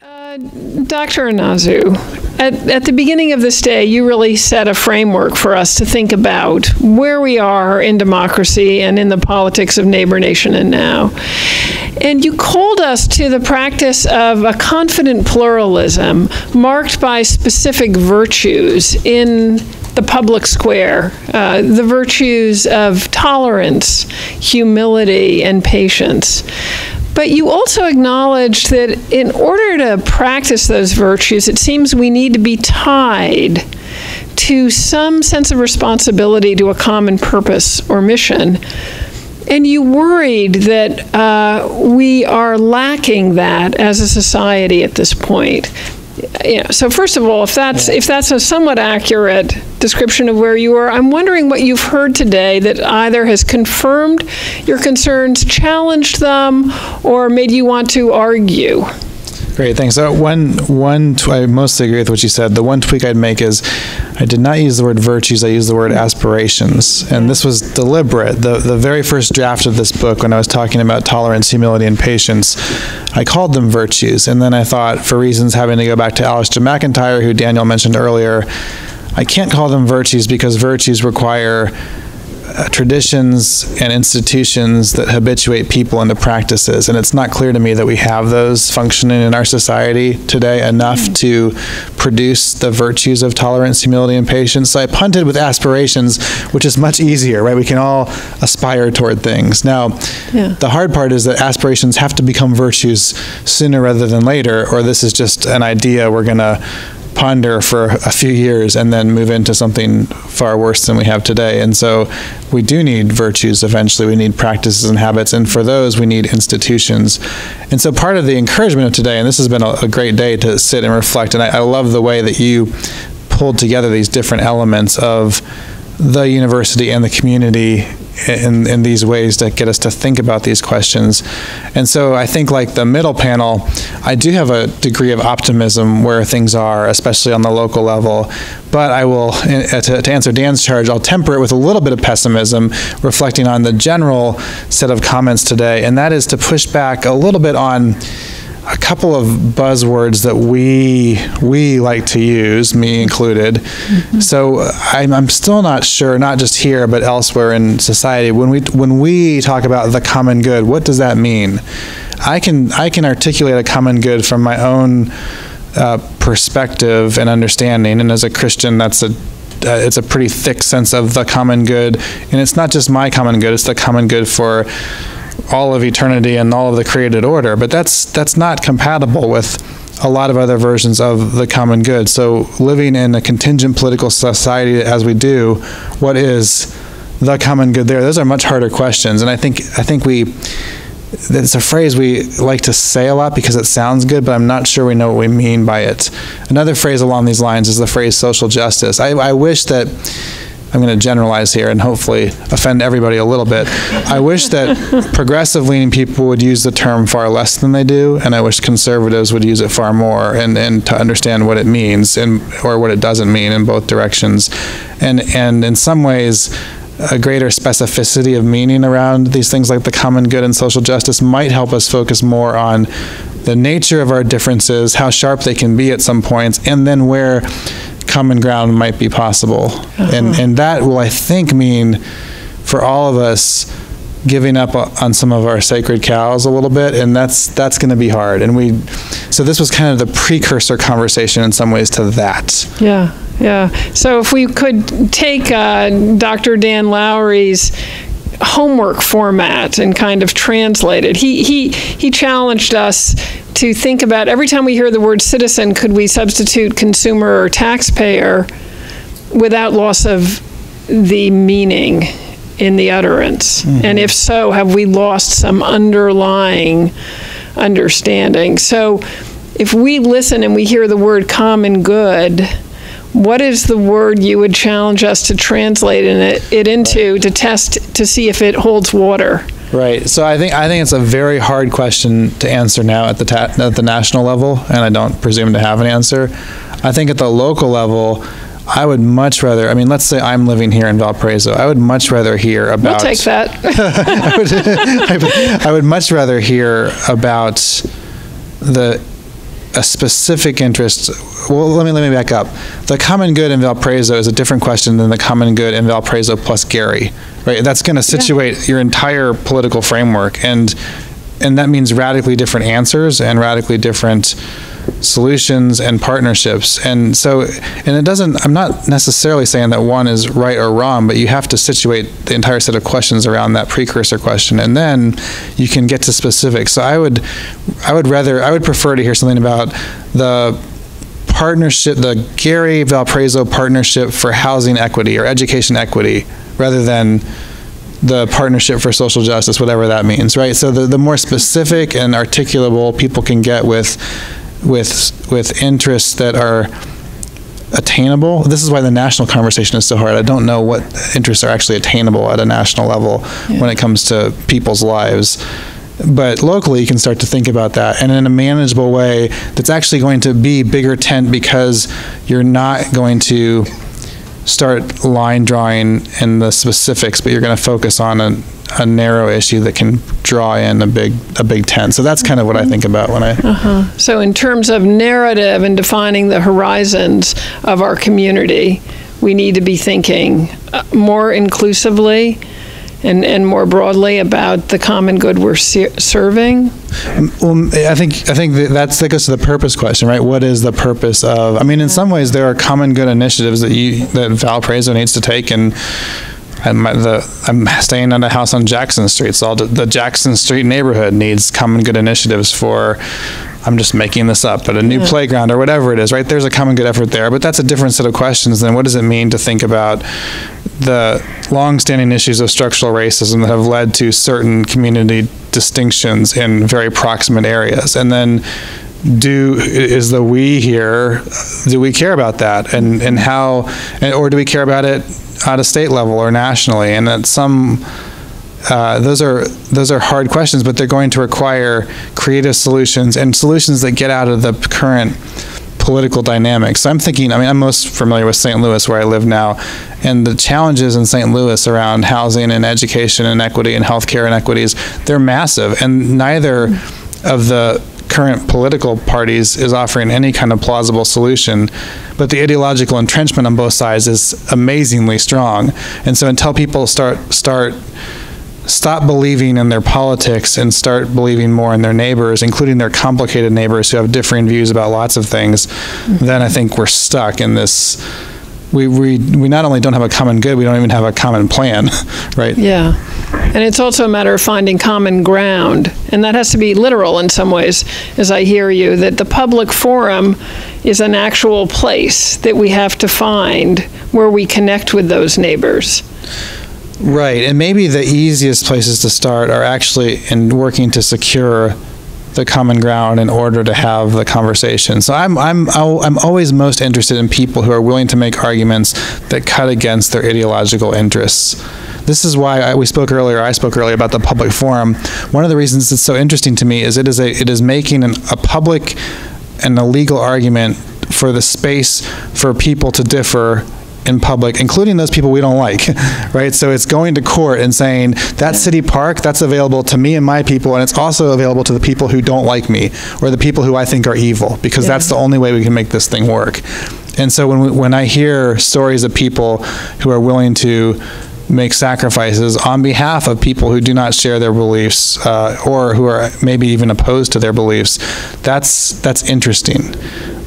Dr. Inazu, at the beginning of this day, you really set a framework for us to think about where we are in democracy and in the politics of neighbor, nation, and now. And you called us to the practice of a confident pluralism marked by specific virtues in the public square, the virtues of tolerance, humility, and patience. But you also acknowledged that in order to practice those virtues, it seems we need to be tied to some sense of responsibility to a common purpose or mission. And you worried that we are lacking that as a society at this point. So first of all, if that's a somewhat accurate description of where you are, I'm wondering what you've heard today that either has confirmed your concerns, challenged them, or made you want to argue. Great, thanks. So I mostly agree with what you said. The one tweak I'd make is I did not use the word virtues, I used the word aspirations. And this was deliberate. The very first draft of this book, when I was talking about tolerance, humility, and patience, I called them virtues. And then I thought, for reasons having to go back to Alistair McIntyre, who Daniel mentioned earlier, I can't call them virtues because virtues require traditions and institutions that habituate people into practices, and it's not clear to me that we have those functioning in our society today enough to produce the virtues of tolerance, humility, and patience. So I punted with aspirations, which is much easier, right? We can all aspire toward things. Now, the hard part is that aspirations have to become virtues sooner rather than later, or this is just an idea we're going to ponder for a few years and then move into something far worse than we have today. And so we do need virtues eventually. We need practices and habits, and for those we need institutions. And so part of the encouragement of today, and this has been a great day to sit and reflect, and I love the way that you pulled together these different elements of the university and the community in these ways to get us to think about these questions. And so I think, like the middle panel, I do have a degree of optimism where things are, especially on the local level. But I will, to answer Dan's charge, I'll temper it with a little bit of pessimism, reflecting on the general set of comments today, and that is to push back a little bit on a couple of buzzwords that we like to use, me included. Mm-hmm. So I'm still not sure, not just here but elsewhere in society, when we talk about the common good, what does that mean? I can articulate a common good from my own perspective and understanding, and as a Christian, it's a pretty thick sense of the common good, and it's not just my common good; it's the common good for all of eternity and all of the created order. But that's not compatible with a lot of other versions of the common good. So living in a contingent political society as we do, what is the common good there? Those are much harder questions, and I think it's a phrase we like to say a lot because it sounds good, but I'm not sure we know what we mean by it. Another phrase along these lines is the phrase social justice. I wish that, I'm going to generalize here and hopefully offend everybody a little bit. I wish that progressive-leaning people would use the term far less than they do, and I wish conservatives would use it far more, and to understand what it means or what it doesn't mean in both directions. And in some ways, a greater specificity of meaning around these things like the common good and social justice might help us focus more on the nature of our differences, how sharp they can be at some points, and then where common ground might be possible. And that will, I think, mean for all of us giving up on some of our sacred cows a little bit, and that's going to be hard. And so this was kind of the precursor conversation in some ways to that. Yeah. So if we could take Dr. Dan Lowry's homework format and kind of translate it. He challenged us to think about, every time we hear the word citizen, could we substitute consumer or taxpayer without loss of the meaning in the utterance? Mm-hmm. And if so, have we lost some underlying understanding? So if we listen and we hear the word common good, what is the word you would challenge us to translate it into, to test to see if it holds water? Right. So I think it's a very hard question to answer now at the national level, and I don't presume to have an answer. I think at the local level, I would much rather, let's say I'm living here in Valparaiso. I would much rather hear about... We'll take that. I would much rather hear about the a specific interest. Well, let me back up. The common good in Valparaiso is a different question than the common good in Valparaiso plus Gary, right? That's going to situate your entire political framework, and that means radically different answers and radically different solutions and partnerships. And so, I'm not necessarily saying that one is right or wrong, but you have to situate the entire set of questions around that precursor question, and then you can get to specifics. So I would prefer to hear something about the partnership, the Gary Valparaiso partnership for housing equity or education equity, rather than the partnership for social justice, whatever that means, right? So the more specific and articulable people can get with interests that are attainable. This is why the national conversation is so hard. I don't know what interests are actually attainable at a national level when it comes to people's lives. But locally, you can start to think about that, and in a manageable way that's actually going to be bigger tent, because you're not going to start line drawing in the specifics, but you're going to focus on a narrow issue that can draw in a big tent. So that's kind of what I think about when I... So in terms of narrative and defining the horizons of our community, we need to be thinking more inclusively and more broadly about the common good we're serving? Well, I think that goes to the purpose question, right? What is the purpose of? I mean, in some ways, there are common good initiatives that Valparaiso needs to take, and I'm staying at a house on Jackson Street, so the Jackson Street neighborhood needs common good initiatives for, I'm just making this up, but a new playground or whatever it is, right? There's a common good effort there, but that's a different set of questions than what does it mean to think about the long-standing issues of structural racism that have led to certain community distinctions in very proximate areas, and then is the we here, do we care about that, and how, or do we care about it at a state level or nationally? And at some, those are hard questions, but they're going to require creative solutions and solutions that get out of the current political dynamics. So I'm thinking, I'm most familiar with St. Louis, where I live now, and the challenges in St. Louis around housing and education and equity and healthcare inequities, they're massive, and neither of the current political parties is offering any kind of plausible solution, but the ideological entrenchment on both sides is amazingly strong. And so until people stop believing in their politics and start believing more in their neighbors, including their complicated neighbors who have differing views about lots of things, then I think we're stuck in this. We not only don't have a common good, we don't even have a common plan, right? Yeah. And it's also a matter of finding common ground. And that has to be literal in some ways, as I hear you, that the public forum is an actual place that we have to find where we connect with those neighbors. Right. And maybe the easiest places to start are actually in working to secure the common ground in order to have the conversation. So I'm always most interested in people who are willing to make arguments that cut against their ideological interests. This is why I spoke earlier about the public forum. One of the reasons it's so interesting to me is it is making a public and a legal argument for the space for people to differ in public, including those people we don't like, right? So it's going to court and saying that city park, that's available to me and my people, and it's also available to the people who don't like me or the people who I think are evil, because that's the only way we can make this thing work. And so when I hear stories of people who are willing to make sacrifices on behalf of people who do not share their beliefs or who are maybe even opposed to their beliefs, that's interesting.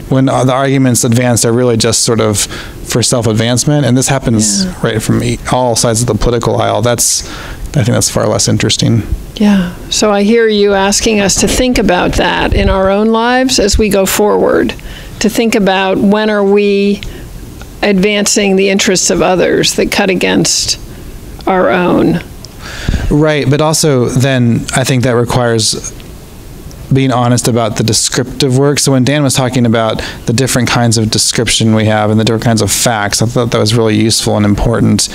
When the arguments advanced are really just sort of for self-advancement, and this happens right from all sides of the political aisle, I think that's far less interesting. Yeah. So I hear you asking us to think about that in our own lives as we go forward, to think about when are we advancing the interests of others that cut against our own. Right, but also then I think that requires being honest about the descriptive work. So when Dan was talking about the different kinds of description we have and the different kinds of facts, I thought that was really useful and important.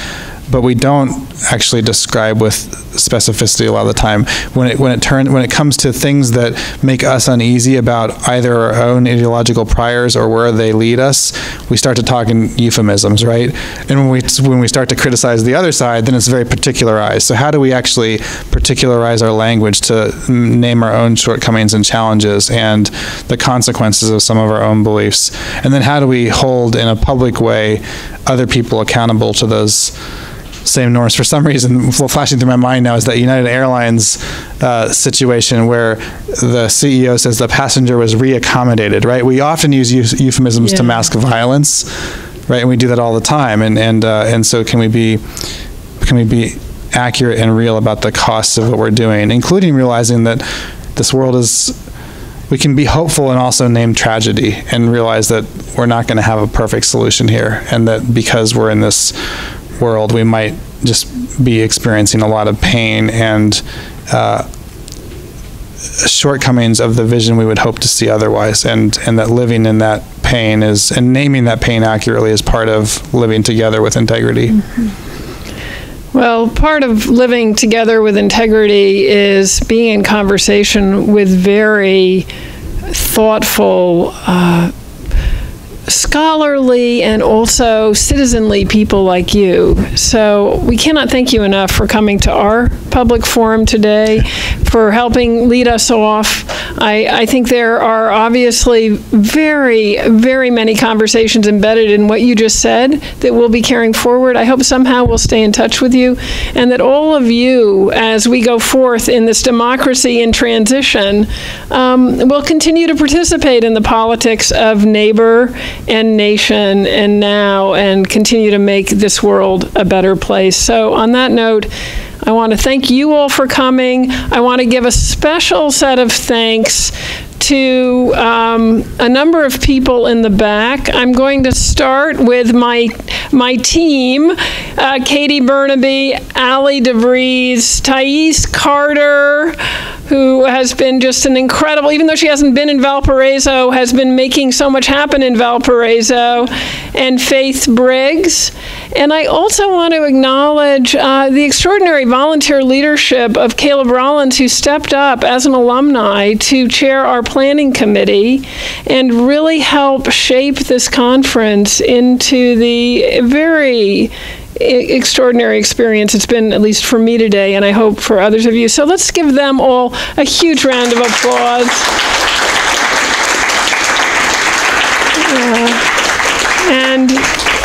but we don't actually describe with specificity a lot of the time. When it comes to things that make us uneasy about either our own ideological priors or where they lead us, we start to talk in euphemisms, right? And when we start to criticize the other side, then it's very particularized. So how do we actually particularize our language to name our own shortcomings and challenges and the consequences of some of our own beliefs? And then how do we hold in a public way other people accountable to those same norms? For some reason, what flashing through my mind now is that United Airlines situation where the CEO says the passenger was reaccommodated, right? We often use euphemisms to mask violence, right? And we do that all the time. And so can we be accurate and real about the costs of what we're doing, including realizing that this world we can be hopeful and also name tragedy and realize that we're not going to have a perfect solution here, and that because we're in this world, we might just be experiencing a lot of pain and shortcomings of the vision we would hope to see otherwise, and that living in that pain and naming that pain accurately is part of living together with integrity. Mm-hmm. Well, part of living together with integrity is being in conversation with very thoughtful, scholarly and also citizenly people like you. So we cannot thank you enough for coming to our public forum today, for helping lead us off. I think there are obviously very, very many conversations embedded in what you just said that we'll be carrying forward. I hope somehow we'll stay in touch with you, and that all of you, as we go forth in this democracy in transition, will continue to participate in the politics of neighbor and nation and now, and continue to make this world a better place. So on that note, I want to thank you all for coming. I want to give a special set of thanks to a number of people in the back. I'm going to start with my team, Katie Burnaby, Allie DeVries, Thais Carter, who has been just an incredible, even though she hasn't been in Valparaiso, has been making so much happen in Valparaiso, and Faith Briggs. And I also want to acknowledge the extraordinary volunteer leadership of Caleb Rollins, who stepped up as an alumni to chair our planning committee and really help shape this conference into the very extraordinary experience it's been, at least for me today, and I hope for others of you. So let's give them all a huge round of applause. And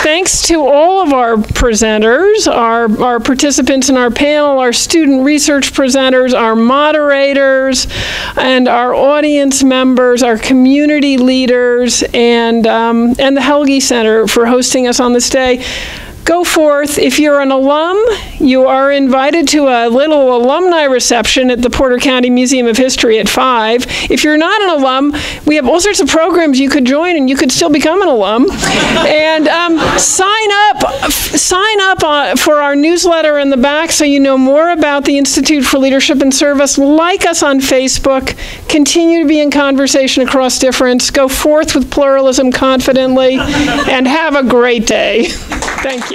thanks to all of our presenters, our participants in our panel, our student research presenters, our moderators, and our audience members, our community leaders, and the Helge Center for hosting us on this day. Go forth. If you're an alum, you are invited to a little alumni reception at the Porter County Museum of History at 5. If you're not an alum, we have all sorts of programs you could join, and you could still become an alum. And sign up for our newsletter in the back so you know more about the Institute for Leadership and Service. Like us on Facebook. Continue to be in conversation across difference. Go forth with pluralism confidently, and have a great day. Thank you.